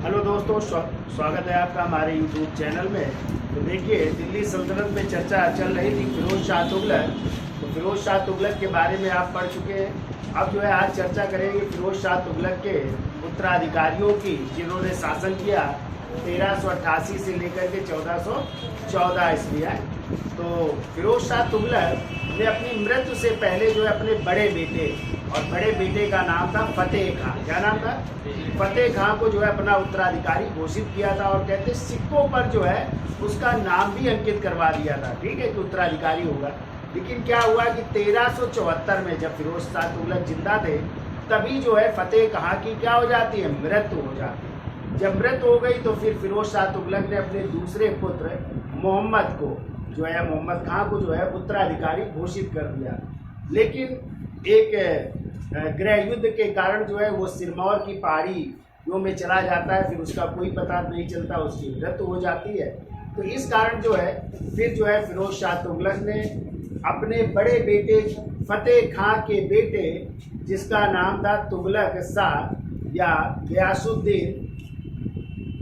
Hello दोस्तों, स्वागत है आपका हमारे यूट्यूब चैनल में। तो देखिए, दिल्ली सल्तनत में चर्चा चल रही थी फिरोज शाह तुगलक। तो फिरोज शाह तुगलक के बारे में आप पढ़ चुके हैं। अब जो है आज चर्चा करेंगे फिरोज शाह तुगलक के उत्तराधिकारियों की, जिन्होंने शासन किया 1388 से लेकर के 1414 ईस्वी है। तो फिरोज शाह तुगलक ने अपनी मृत्यु से पहले जो है अपने बड़े बेटे, और बड़े बेटे का नाम था फतेह खां। क्या नाम था? फतेह खां को जो है अपना उत्तराधिकारी घोषित किया था, और कहते सिक्कों पर जो है उसका नाम भी अंकित करवा दिया था। ठीक है कि उत्तराधिकारी होगा। लेकिन क्या हुआ कि 1374 में जब फिरोज शाह तुगलक जिंदा थे, तभी जो है फतेह खां की क्या हो जाती है, मृत्यु हो जाती है। जब मृत्यु हो गई तो फिर फिरोज शाह तुगलक ने अपने दूसरे पुत्र मोहम्मद को जो है, मोहम्मद खां को जो है उत्तराधिकारी घोषित कर दिया। लेकिन एक गृह युद्ध के कारण जो है वो सिरमौर की पहाड़ियों में चला जाता है, फिर उसका कोई पता नहीं चलता, उसकी मृत्यु हो जाती है। तो इस कारण जो है फिर जो है फिरोज शाह तुगलक ने अपने बड़े बेटे फतेह खां के बेटे, जिसका नाम था तुगलक शाह या गयासुद्दीन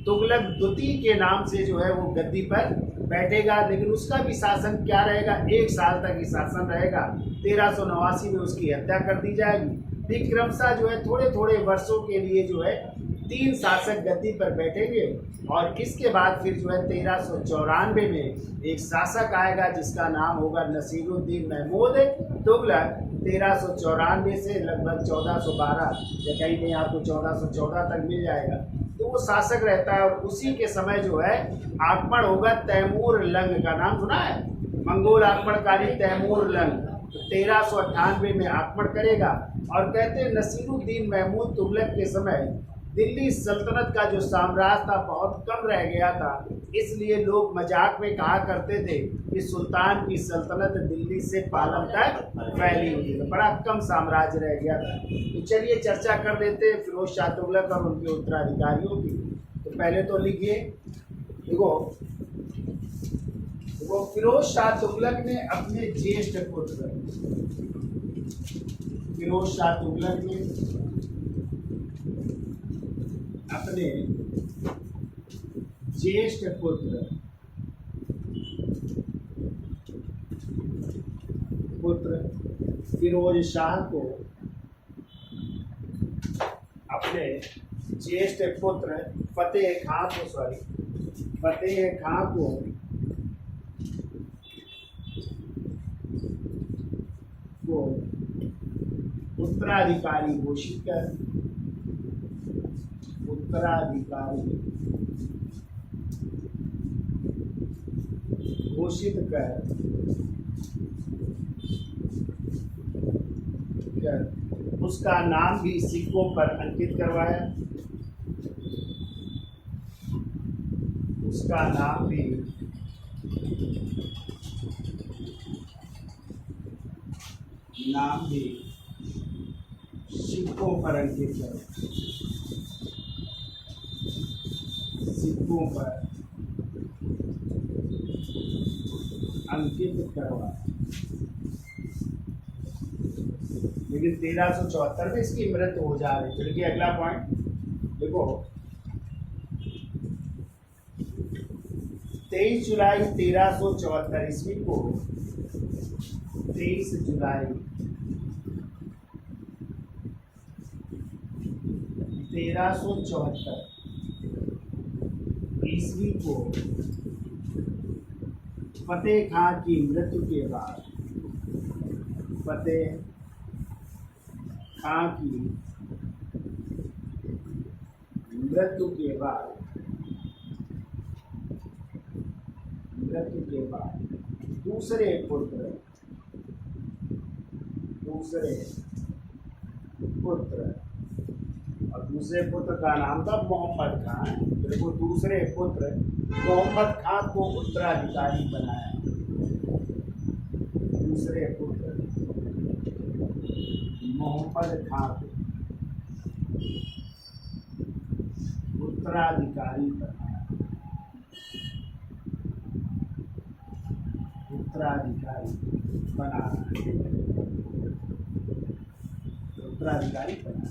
तुगलक द्वितीय के नाम से जो है वो गद्दी पर बैठेगा। लेकिन उसका भी शासन क्या रहेगा, 1 साल तक ही शासन रहेगा। 1389 में उसकी हत्या कर दी जाएगी। फिर क्रमशः जो है थोड़े थोड़े वर्षों के लिए जो है 3 शासक गद्दी पर बैठेंगे, और इसके बाद फिर जो है 1394 में एक शासक आएगा जिसका नाम होगा नसीरुद्दीन महमूद तुगलक। 1394 से लगभग 1412 या कहीं कहीं आपको 1414 तक मिल जाएगा। तो वो शासक रहता है, और उसी के समय जो है आक्रमण होगा तैमूर लंग का। नाम सुना है? मंगोल आक्रमणकारी तैमूर लंग 1398 में आक्रमण करेगा। और कहते हैं नसीरुद्दीन महमूद तुगलक के समय दिल्ली सल्तनत का जो साम्राज्य था बहुत कम रह गया था, इसलिए लोग मजाक में कहा करते थे कि सुल्तान की सल्तनत दिल्ली से पालम तक फैली हुई है, बड़ा कम साम्राज्य रह गया था। तो चलिए चर्चा कर लेते हैं फिरोज शाह तुगलक और उनके उत्तराधिकारियों की। तो पहले तो लिखिए, देखो फिरोज शाह तुगलक ने अपने ज्येष्ठ पुत्र, फिरोज शाह तुगलक ने अपने ज्येष्ठ पुत्र फिरोज शाह को, अपने ज्येष्ठ पुत्र फतेह खां को उत्तराधिकारी घोषित कर उसका नाम भी सिक्कों पर अंकित करवाया। उसका नाम भी सिक्कों पर अंकित करवाया। लेकिन 1374 में इसकी मृत्यु हो जा रही। चलिए अगला पॉइंट देखो, 23 जुलाई 1374 ईस्वी को, 23 जुलाई 1374 ईस्वी को फतेह खां की मृत्यु के बाद, फतेह खां की मृत्यु के बाद दूसरे पुत्र और दूसरे पुत्र का नाम था मोहम्मद खान। देखो, दूसरे पुत्र मोहम्मद खान को उत्तराधिकारी बनाया। दूसरे पुत्र मोहम्मद खान को उत्तराधिकारी बनाया। उत्तराधिकारी बना।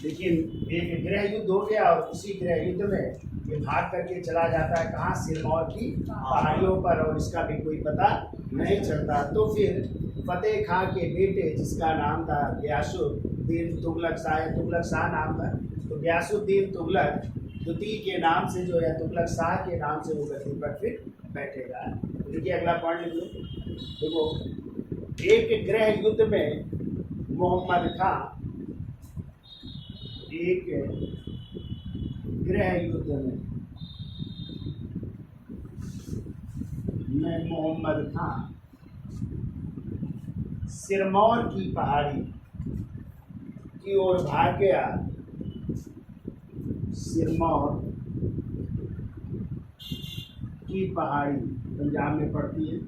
लेकिन एक गृह युद्ध हो गया और उसी गृह युद्ध में ये भाग करके चला जाता है कहाँ, सिरमौर की पहाड़ियों पर, और इसका भी कोई पता नहीं चलता। तो फिर फतेह खां के बेटे जिसका नाम था गयासुद्दीन तुगलक शाह, तुगलक शाह नाम था, तो गयासुद्दीन तुगलक द्वितीय के नाम से जो है, तुगलक शाह के नाम से वो गद्दी पर फिर बैठेगा। देखिए अगला पॉइंट लिख लो। देखो, एक गृह युद्ध में मोहम्मद खां, एक गृह युद्ध में मोहम्मद खां सिरमौर की पहाड़ी की ओर भाग गया। सिरमौर की पहाड़ी पंजाब में पड़ती है।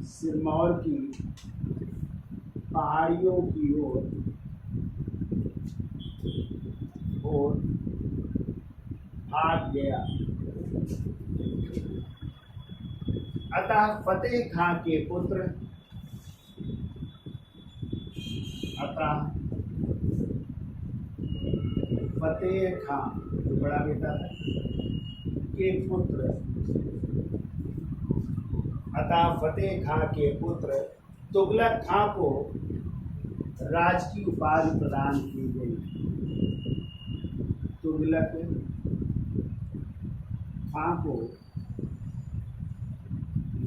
सिरमौर की पहाड़ियों की ओर भाग गया। अतः फतेह खां के पुत्र, फतेह खां जो बड़ा बेटा था के पुत्र, फतेह खां के पुत्र तुगलक खां को राज की उपाधि प्रदान की गई। तुगलक खां को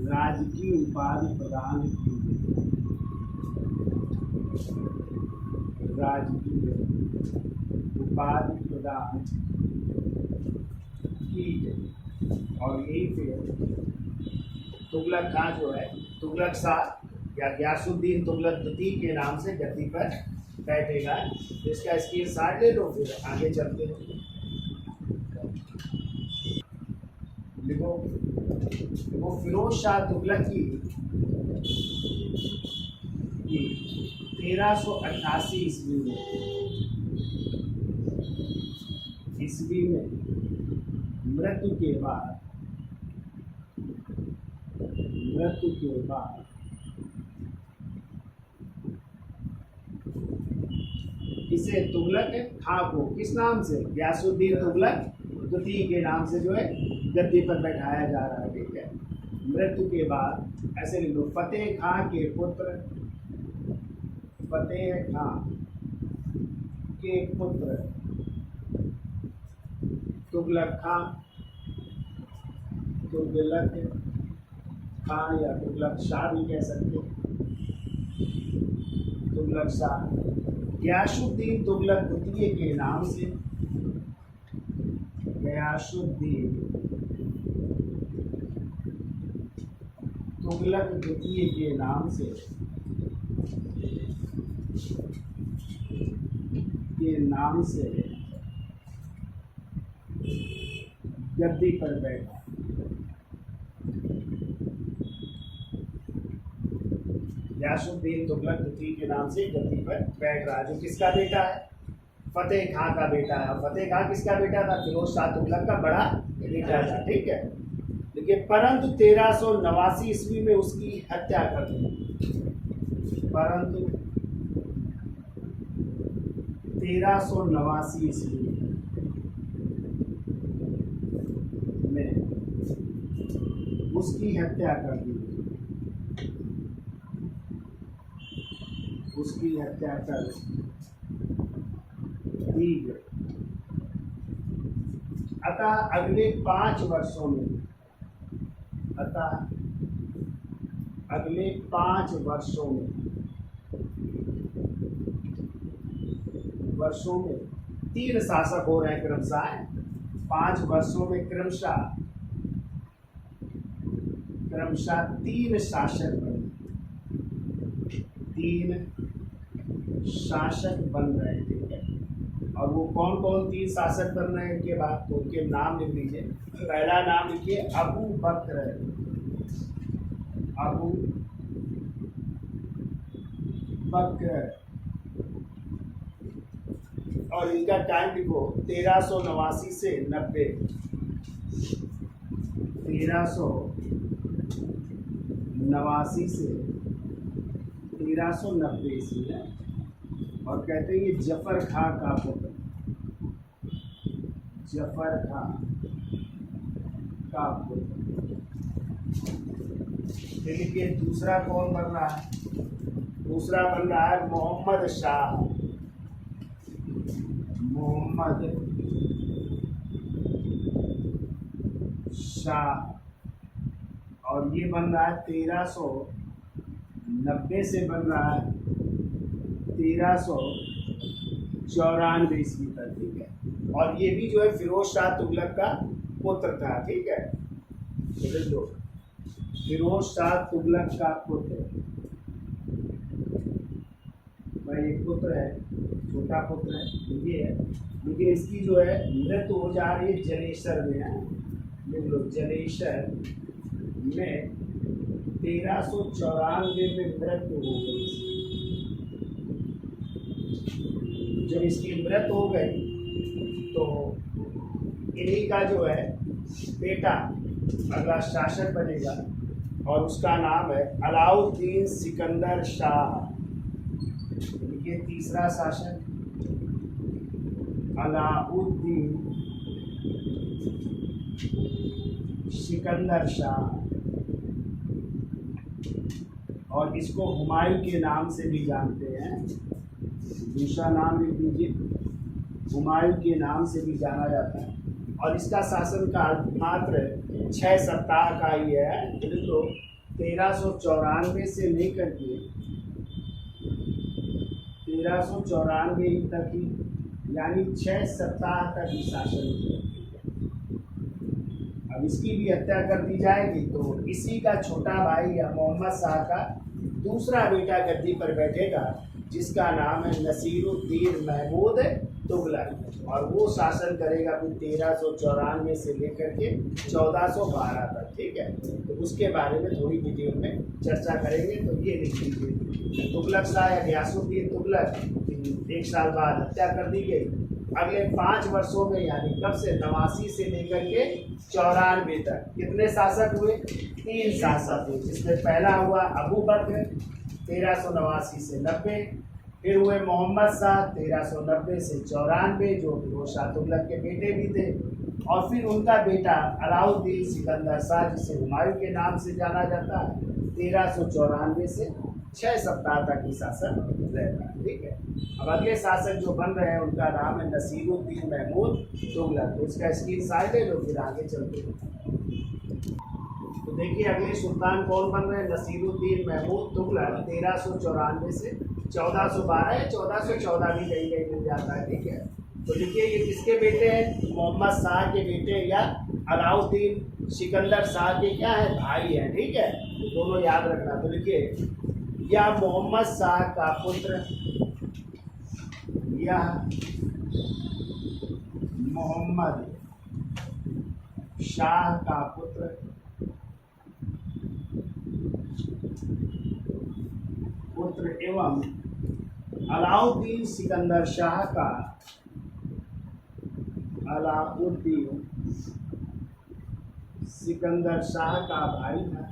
राज की उपाधि प्रदान की गई। राजकीय उपाधि प्रदान की गई। और यही फिर तुगलक खां जो है, तुगलक शाह या गयासुद्दीन तुगलक द्वितीय के नाम से गद्दी पर बैठेगा। इसका स्क्रीनशॉट ले लो, फिर आगे चलते हैं। देखो, वो फिरोज शाह तुगलक की 1388 ईस्वी में मृत्यु के बाद इसे तुगलक खां को किस नाम से, गयासुद्दीन तुगलक द्वितीय के नाम से जो है गद्दी पर बैठाया जा रहा है। ठीक है, मृत्यु के बाद ऐसे लिख लो, फतेह खां के पुत्र, फतेह खां के पुत्र तुगलक खां, तुगलक खां या तुगलक शाह भी कह सकते हैं, तुगलक शाह गयासुद्दीन तुगलक द्वितीय के नाम से, गयासुद्दीन तुगलक द्वितीय के नाम से गद्दी पर बैठा। गयासुद्दीन तुगलक द्वितीय के नाम से गद्दी पर बैठ रहा है, जो किसका बेटा है, फतेह खां का बेटा है। फतेह खां किसका बेटा था, फिरोज शाह तुगलक का बड़ा बेटा था। ठीक है, लेकिन परंतु 1389 ईस्वी में उसकी हत्या कर दी। परंतु 1389 ईस्वी में उसकी हत्या कर दी। उसकी हत्या कर दी गई। अतः अगले 5 वर्षों में, अगले 5 वर्षों में 3 शासक हो रहे हैं क्रमशः। 5 वर्षों में क्रमशः 3 शासक बने, 3 शासक बन रहे थे। और वो कौन कौन 3 शासक बन रहे हैं इनके बाद, तो उनके नाम लिख लीजिए। पहला नाम लिखिए अबू बकर, अबू बकर। और इनका टाइम लिखो 1389 से 90, 1389 से 1390 ईस्वी में और कहते हैं ये जफर खां का पुत्र, जफर खां का पुत्र। देखिए दूसरा कौन बन रहा है? दूसरा बन रहा है मोहम्मद शाह, मोहम्मद शाह। और ये बन रहा है 1390 से बन रहा है 1394 ईस्वी तक, ठीक है। और ये भी जो है फिरोज शाह तुगलक का पुत्र था, ठीक है। तो फिरोज शाह तुगलक का पुत्र, भाई एक पुत्र है, छोटा पुत्र है ये है, लेकिन इसकी जो है मृत्यु हो जा रही है जलेसर में है। देख लो जलेसर में 1394 में मृत्यु हो गई। जब इसकी मृत्यु हो गई तो इन्हीं का जो है बेटा अगला शासक बनेगा और उसका नाम है अलाउद्दीन सिकंदर शाह। ये तीसरा शासक अलाउद्दीन सिकंदर शाह, और इसको हुमायूं के नाम से भी जानते हैं। दूसरा नाम लिख दीजिए, हुमायूं के नाम से भी जाना जाता है। और इसका शासनकाल मात्र 6 सप्ताह का ही है। तो 1394 से लेकर के 1394 तक ही, यानी 6 सप्ताह तक ही शासन किया। अब इसकी भी हत्या कर दी जाएगी तो इसी का छोटा भाई या मोहम्मद शाह का दूसरा बेटा गद्दी पर बैठेगा, जिसका नाम है नसीरुद्दीन महमूद तुगलक, और वो शासन करेगा फिर 1394 से लेकर के 1412 तक, ठीक है। तो उसके बारे में थोड़ी डिटेल में चर्चा करेंगे। तो ये लिख लीजिए, तुगलक शाह या गयासुद्दीन तुगलक 1 साल बाद हत्या कर दी गई। अगले 5 वर्षों में, यानी कब से, 89 से लेकर के 94 तक कितने शासक हुए? 3 शासक हुए, जिसमें पहला हुआ अबू बकर 1389 से 90, फिर हुए मोहम्मद शाह 1390 से 94, जो फिरोज शाह तुगलक के बेटे भी थे, और फिर उनका बेटा अलाउद्दीन सिकंदर शाह, जिसे हुमायूं के नाम से जाना जाता है, 1394 से 6 सप्ताह तक ही शासन रहता है, ठीक है। अब अगले शासक जो बन रहे हैं उनका नाम है नसीरुद्दीन महमूद तुगलक। तो इसका स्क्रीन शॉट ले लो, फिर आगे चलते हैं। तो देखिए अगले सुल्तान कौन बन रहे हैं? नसीरुद्दीन महमूद तुगलक 1394 से 1412 या 1414 भी कहीं कहीं मिल जाता है, ठीक है। तो देखिए ये किसके बेटे हैं? मोहम्मद शाह के बेटे या अलाउद्दीन सिकंदर शाह के क्या है? भाई हैं, ठीक है। तो दोनों याद रखना। तो देखिए या मोहम्मद शाह का पुत्र, या मोहम्मद शाह का पुत्र एवं अलाउद्दीन सिकंदर शाह का, अलाउद्दीन सिकंदर शाह का भाई था,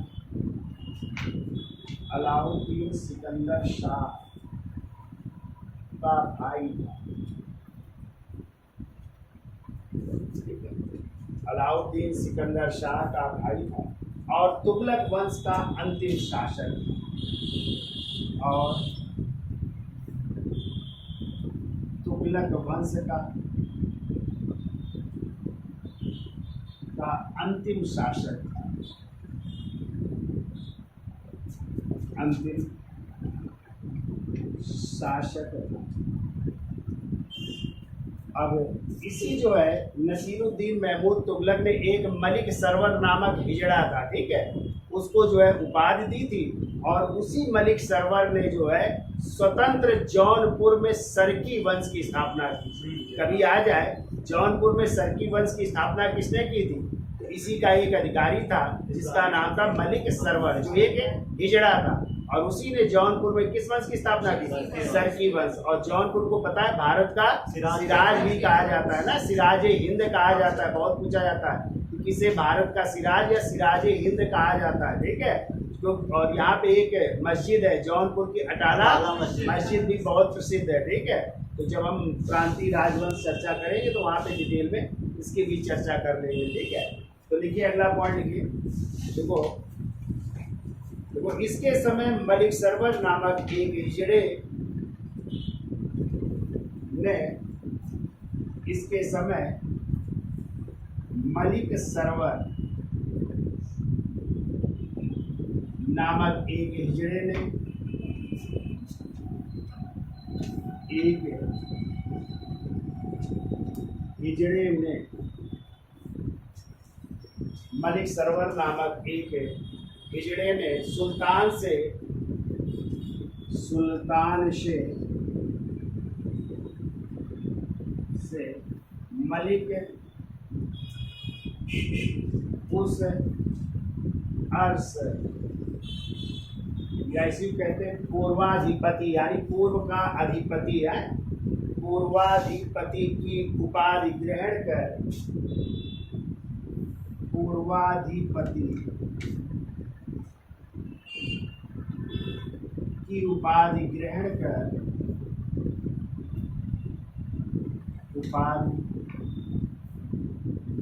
अलाउद्दीन सिकंदर शाह का भाई था, अलाउद्दीन सिकंदर शाह का भाई था, और तुगलक वंश का अंतिम शासक, और तुगलक वंश का अंतिम शासक था, अंतिम शासक था। अब इसी जो है नसीरुद्दीन महमूद तुगलक ने एक मलिक सरवर नामक हिजड़ा था, ठीक है, उसको जो है उपाधि दी थी, और उसी मलिक सरवर ने जो है स्वतंत्र जौनपुर में सरकी वंश की स्थापना की। कभी आ जाए, जौनपुर में सरकी वंश की स्थापना किसने की थी? तो इसी का एक अधिकारी था जिसका नाम था मलिक सरवर, जो एक हिजड़ा था, और उसी ने जौनपुर में किस वंश की स्थापना की? सरकी वंश। और जौनपुर को पता है भारत का सिराज भी कहा जाता है ना, सिराज हिंद कहा जाता है। बहुत पूछा जाता है कि किसे भारत का सिराज या सिराज हिंद कहा जाता है, ठीक है। तो और यहाँ पे एक मस्जिद है जौनपुर की अटाला मस्जिद भी बहुत प्रसिद्ध है, ठीक है। तो जब हम प्रांतीय राजवंश चर्चा करेंगे तो वहाँ पे डिटेल में इसकी भी चर्चा कर लेंगे, ठीक है। तो लिखिए अगला पॉइंट लिखिए। देखो देखो इसके समय मलिक सरवर नामक एक हिजड़े ने, इसके समय मलिक सरवर नामक एक हिजड़े ने मलिक सरवर नामक एक हिजड़े ने सुल्तान से मलिक उस अर्श या इसी को कहते हैं पूर्वाधिपति, यानी पूर्व का अधिपति है, पूर्वाधिपति की उपाधि ग्रहण कर, पूर्वाधिपति की उपाधि ग्रहण कर, उपाधि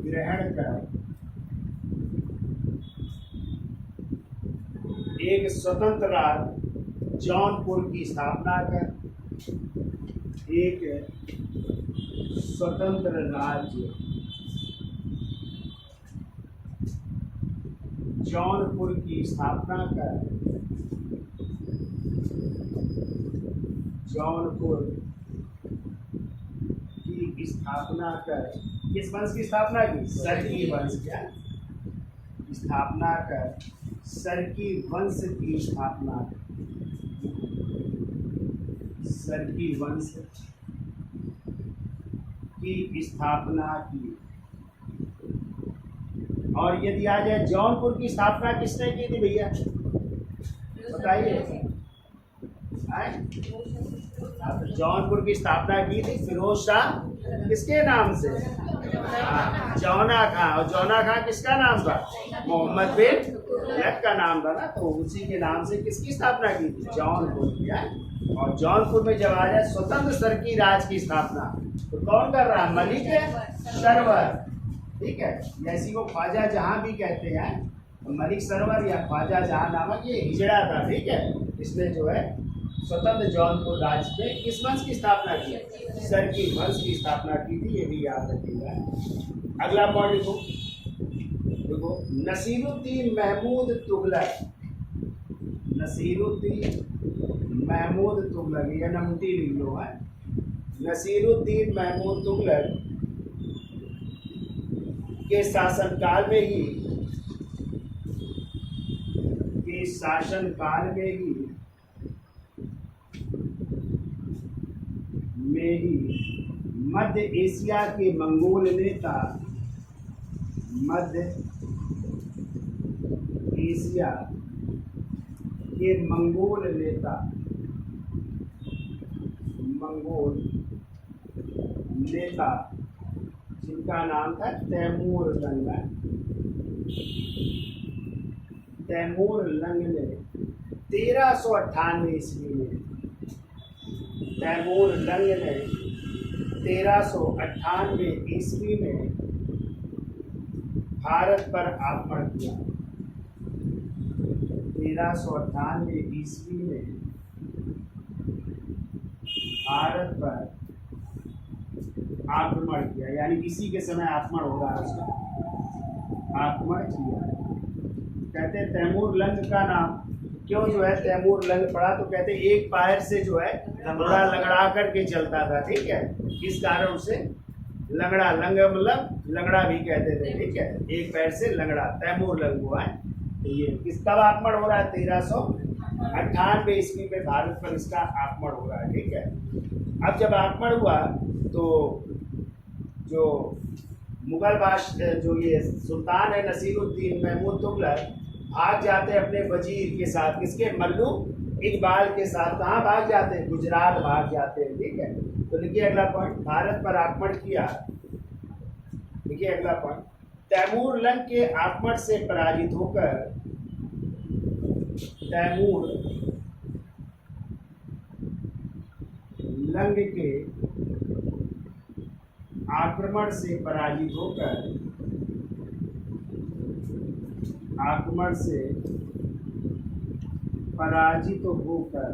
ग्रहण कर एक स्वतंत्र राज्य जौनपुर की स्थापना कर, एक स्वतंत्र राज्य जौनपुर की स्थापना कर, जौनपुर की स्थापना कर। किस वंश की स्थापना की? सरकी वंश की स्थापना कर, सरकी वंश की स्थापना, सरकी वंश की स्थापना की। और यदि आ जाए जौनपुर की स्थापना किसने की थी भैया, बताइए। जौनपुर की स्थापना की थी फिरोज शाह, किसके नाम से? जौना खां। और जौना खां किसका नाम था? मोहम्मद बिन तुगलक का नाम था ना, तो उसी के नाम से किसकी स्थापना की थी? जौनपुर की। और जौनपुर में जब आ जाए स्वतंत्र सरकी राज की स्थापना, तो कौन कर रहा है? मलिक सरवर, ठीक है। जैसी को ख्वाजा जहां भी कहते हैं, तो मलिक सरवर या ख्वाजा जहां नामक ये हिजड़ा था, ठीक है। इसने जो है स्वतंत्र जौनपुर राज्य में किस वंश की स्थापना की? सरकी वंश की स्थापना की थी, ये भी याद रखिएगा। अगला पॉइंट देखो, देखो नसीरुद्दीन महमूद तुगलक, नसीरुद्दीन महमूद तुगलक, ये नमती लिख लो है। नसीरुद्दीन महमूद तुगलक के शासनकाल में ही, के शासनकाल में ही मध्य एशिया के मंगोल नेता, मध्य एशिया के मंगोल नेता, मंगोल नेता जिनका नाम था तैमूर लंग, तैमूर लंग ने 1398 ईस्वी में, तैमूर लंग ने 1398 ईस्वी में भारत पर आक्रमण किया। 1398 ईस्वी में भारत पर आक्रमण किया, यानी इसी के समय आक्रमण हो रहा है, उसका आक्रमण किया। कहते हैं तैमूर लंग का नाम क्यों जो है तैमूर लंग पड़ा, तो कहते हैं एक पैर से जो है घोड़ा लंगड़ा करके चलता था, ठीक है। इस कारण उसे लंगड़ा, लंग मतलब लंगड़ा भी कहते थे, ठीक है। एक पैर से लंगड़ा, तैमूर लंग हुआ है। तो ये किस कब आक्रमण हो रहा है? 1398 ईस्वी में भारत पर इसका आक्रमण हो रहा है, ठीक है। अब जब आक्रमण हुआ तो जो मुगल बादशाह, जो ये सुल्तान है नसीरुद्दीन महमूद तुगलक, भाग जाते हैं अपने वजीर के साथ, किसके? मल्लुक इकबाल के साथ। कहाँ भाग जाते हैं? गुजरात भाग जाते हैं, ठीक है। तो लिखिए अगला पॉइंट, भारत पर आक्रमण किया। लिखिए अगला पॉइंट, तैमूर लंग के आक्रमण से पराजित होकर तैमूर लंग के आक्रमण से पराजित होकर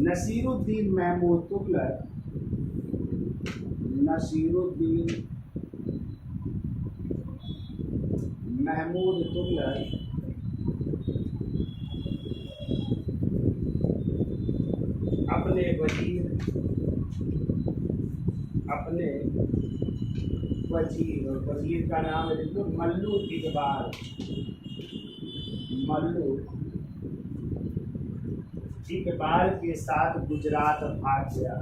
नसीरुद्दीन महमूद तुगलक अपने वजीर का नाम है देखो मल्लू इकबाल के साथ गुजरात भाग गया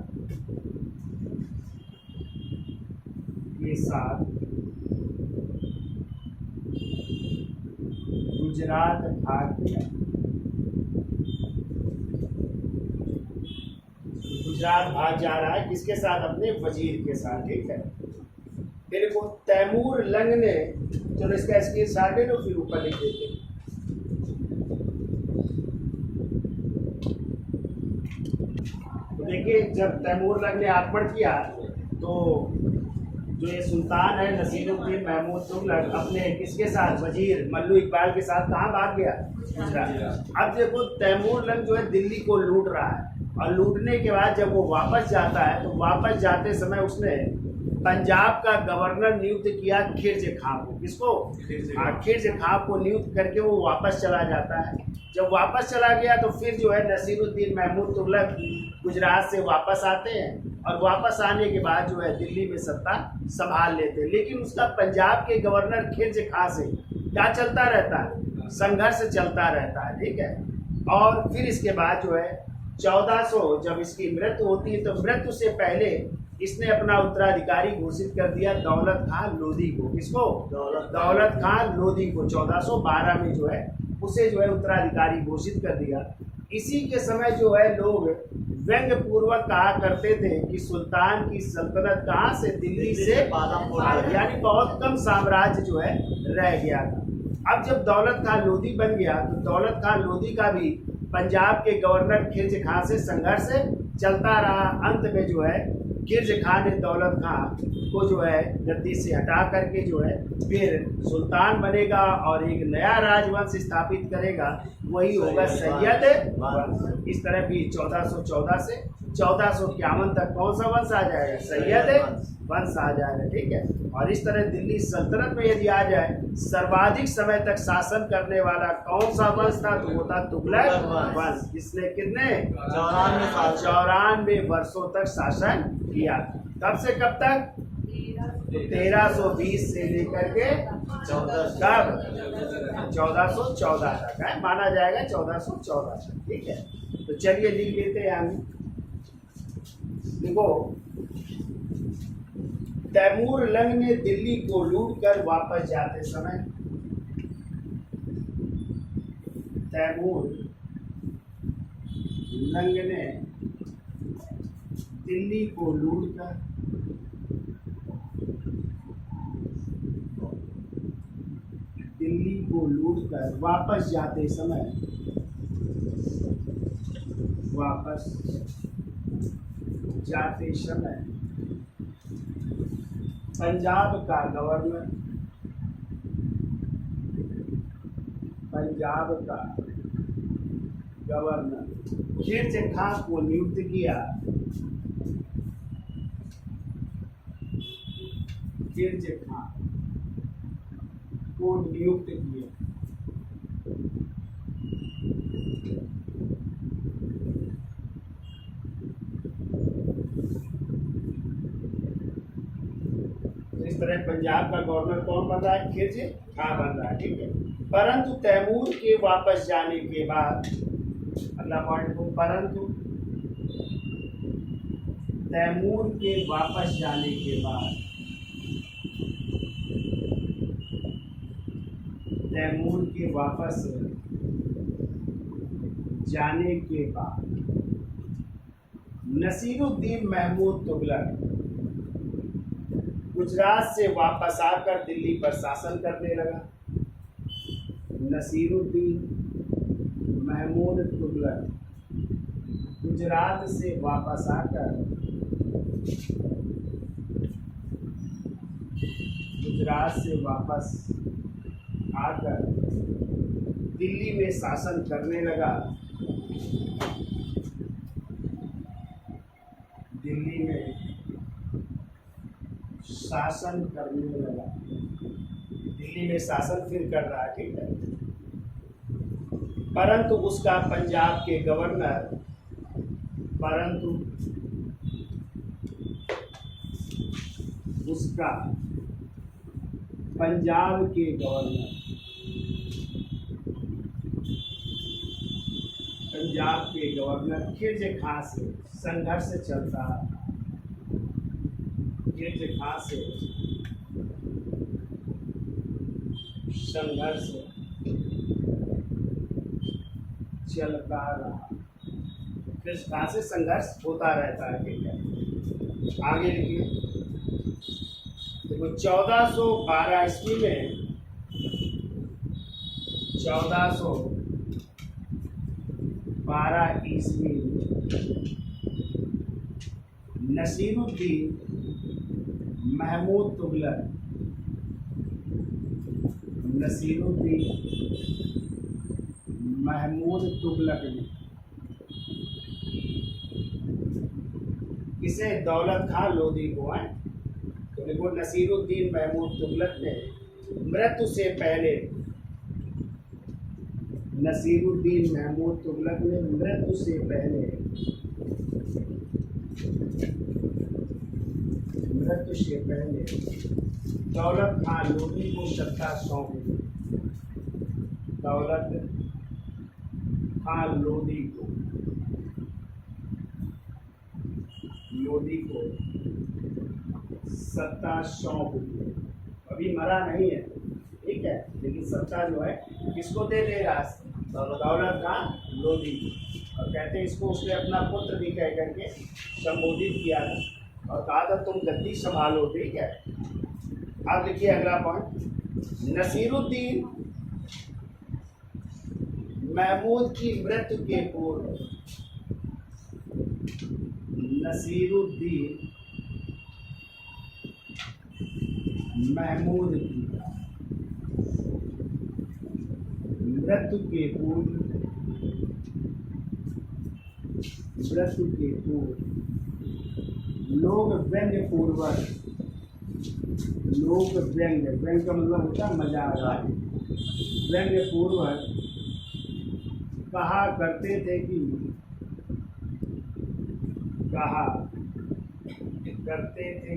गुजरात भाग जा रहा है किसके साथ? अपने वजीर के साथ। ठीक है, फिर वो तैमूर लंग ने, चलो इसका स्क्रीन शॉट ले लो फिर ऊपर लिख देते। तो देखिए जब तैमूर लंग ने आक्रमण किया तो जो ये सुल्तान है नसीरुद्दीन महमूद तुगलक अपने किसके साथ? वजीर मल्लू इकबाल के साथ कहाँ भाग गया? गुजरात। अब देखो तैमूर लंग जो है दिल्ली को लूट रहा है और लूटने के बाद जब वो वापस जाता है तो वापस जाते समय उसने पंजाब का गवर्नर नियुक्त किया खिरज खां को। किसको? खिरज खां को नियुक्त करके वो वापस चला जाता है। जब वापस चला गया तो फिर जो है नसीरुद्दीन महमूद तुगलक गुजरात से वापस आते हैं और वापस आने के बाद जो है दिल्ली में सत्ता संभाल लेते हैं। लेकिन उसका पंजाब के गवर्नर खिरज खां से क्या चलता रहता है? संघर्ष चलता रहता है। ठीक है, और फिर इसके बाद जो है 1400 जब इसकी मृत्यु होती है तो मृत्यु से पहले इसने अपना उत्तराधिकारी घोषित कर दिया दौलत खान लोधी को। किसको? दौलत खान लोधी को 1412 में जो है उसे जो है उत्तराधिकारी घोषित कर दिया। इसी के समय जो है लोग व्यंग पूर्वक कहा करते थे कि सुल्तान की सल्तनत कहाँ से? दिल्ली से, यानी बहुत कम साम्राज्य जो है रह गया था। अब जब दौलत खान लोधी बन गया तो दौलत खान लोधी का भी पंजाब के गवर्नर खिरज खां से संघर्ष चलता रहा। अंत में जो है खिरज खां ने दौलत खां को जो है गद्दी से हटा करके जो है फिर सुल्तान बनेगा और एक नया राजवंश स्थापित करेगा, वही होगा सैयद वंश। इस तरह भी 1414 से 1451 तक कौन सा वंश आ जाएगा? सैयद वंश आ जाएगा। ठीक है, और इस तरह दिल्ली सल्तनत में यदि आ जाए सर्वाधिक समय तक शासन करने वाला कौन सा वंश था? तो वो था तुगलक वंश, जिसने कितने 94 वर्षों तक शासन किया। कब से कब तक? 1320 से लेकर के कब? 1414 तक है, माना जाएगा 1414 तक। ठीक है, तो चलिए लिख लेते हैं हम। देखो तैमूर लंग ने दिल्ली को लूट कर वापस जाते समय तैमूर लंग ने दिल्ली को लूटकर वापस जाते समय पंजाब का गवर्नर खिरज खां को नियुक्त किया। खिरज खां को नियुक्त किया। इस तरह पंजाब का गवर्नर कौन बन रहा है? खिरज खां बन रहा है। ठीक है, परंतु तैमूर के वापस जाने के बाद अगला पॉइंट को, परंतु तैमूर के वापस जाने के बाद नसीरुद्दीन महमूद तुगलक गुजरात से वापस आकर दिल्ली पर शासन करने लगा। नसीरुद्दीन महमूद तुगलक गुजरात से वापस आकर दिल्ली में शासन करने लगा। दिल्ली में शासन फिर कर रहा है, ठीक है। परंतु उसका पंजाब के गवर्नर खिरज खां से संघर्ष चलता रहा। खिरज खां से संघर्ष होता रहता है, ठीक है। आगे लिखिए। देखो 1412 ईस्वी में 12 ईस्वी नसीरुद्दीन महमूद तुगलक ने किसे दौलत खान लोधी को है, तो देखो नसीरुद्दीन महमूद तुगलक ने मृत्यु से पहले दौलत खान लोधी को सत्ता सौंपी। सत्ता सौंप दी। अभी मरा नहीं है, ठीक है, लेकिन सत्ता जो है किसको दे रहा है? दौलत खान लोधी। और कहते हैं इसको उसने अपना पुत्र भी कह करके संबोधित किया था और कहा था तुम गद्दी संभालो, ठीक है। अब देखिए अगला पॉइंट। नसीरुद्दीन महमूद की मृत्यु के पूर्व लोग व्यंग्य का मतलब होता है मजाक। व्यंग्य पूर्वक कहा करते थे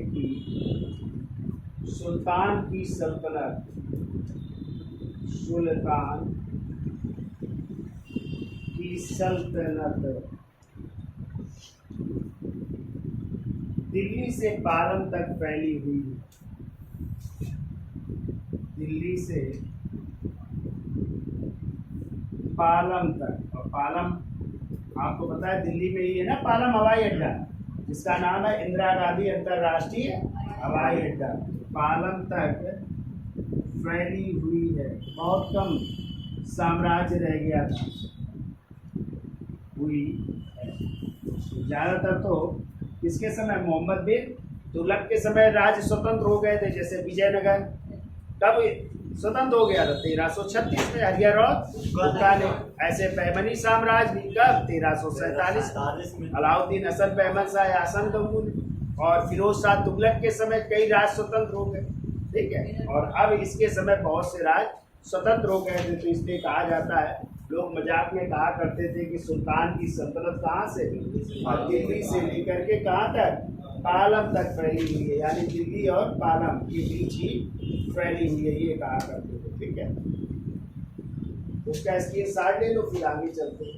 कि सुल्तान की सल्तनत दिल्ली से पालम तक फैली हुई है। दिल्ली से पालम तक, और पालम आपको पता है दिल्ली में ही है ना पालम हवाई अड्डा, जिसका नाम है इंदिरा गांधी अंतर्राष्ट्रीय हवाई अड्डा। पालम तक फैली हुई है। बहुत कम साम्राज्य रह गया था, ज़्यादातर तो किसके समय, मोहम्मद बिन तुगलक के समय राज्य स्वतंत्र हो गए थे। जैसे विजयनगर तब स्वतंत्र हो गया था 1336 में हरिहर और गुप्ता ने। ऐसे बहमनी साम्राज्य भी कब 1347 में अलाउद्दीन असल बहमन शाह आसन गंगुल और फिरोज शाह तुगलक के समय कई राज्य स्वतंत्र हो गए, ठीक है। और अब इसके समय बहुत से राज्य स्वतंत्र हो गए थे। तो इसलिए कहा जाता है, लोग मजाक में कहा करते थे कि सुल्तान की सल्तनत कहाँ से, और दिल्ली से लेकर के कहाँ तक, पालम तक फैली हुई है। यानी दिल्ली और पालम के बीच ही फैली हुई है, ये कहा करते थे, ठीक है। उसका स्क्रीनशॉट ले लो, फिर आगे चलते हैं।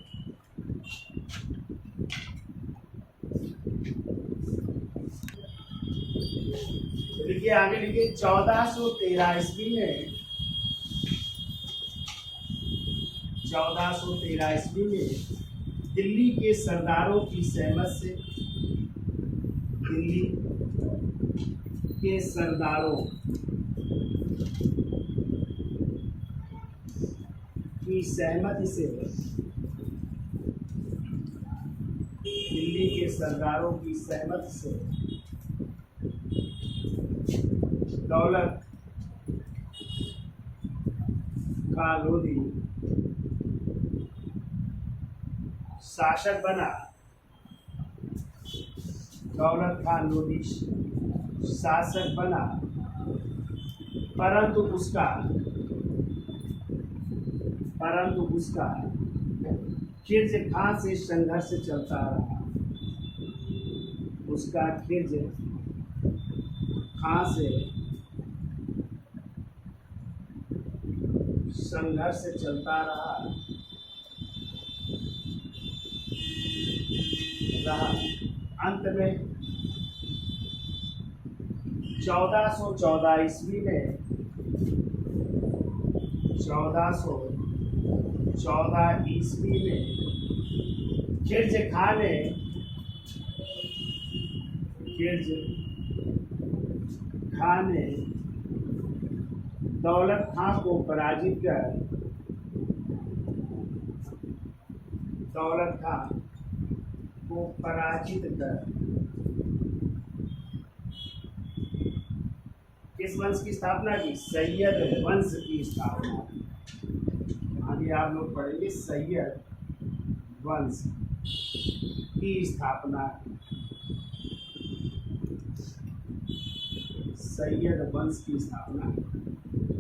देखिए आगे लिखिए। 1413 ईस्वी में 1413 ईस्वी में दिल्ली के सरदारों की सहमत से सहमति से दिल्ली के सरदारों की सहमति से दौलत खान लोधी शासक बना। दौलत खान लोधी शासक बना, परंतु उसका खिर्ज खां से संघर्ष चलता रहा। उसका खिर्ज खां से संघर्ष चलता रहा। अंत में 1414 ईस्वी में 1414 ईस्वी में खिर्ज खां ने दौलत खां को पराजित कर किस वंश की स्थापना की? सैयद वंश की स्थापना। आगे आप लोग पढ़ेंगे सैयद वंश की स्थापना। सैयद वंश की स्थापना।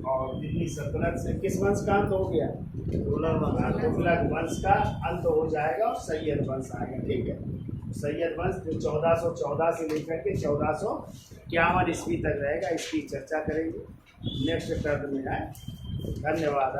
और दिल्ली सल्तनत से किस वंश का अंत हो गया? तुगलक वंश का अंत हो जाएगा और सैयद वंश आएगा। ठीक है, सैयद वंश जो 1414 से लेकर के 1451 ईस्वी तक रहेगा, इसकी चर्चा करेंगे नेक्स्ट टर्म में। धन्यवाद।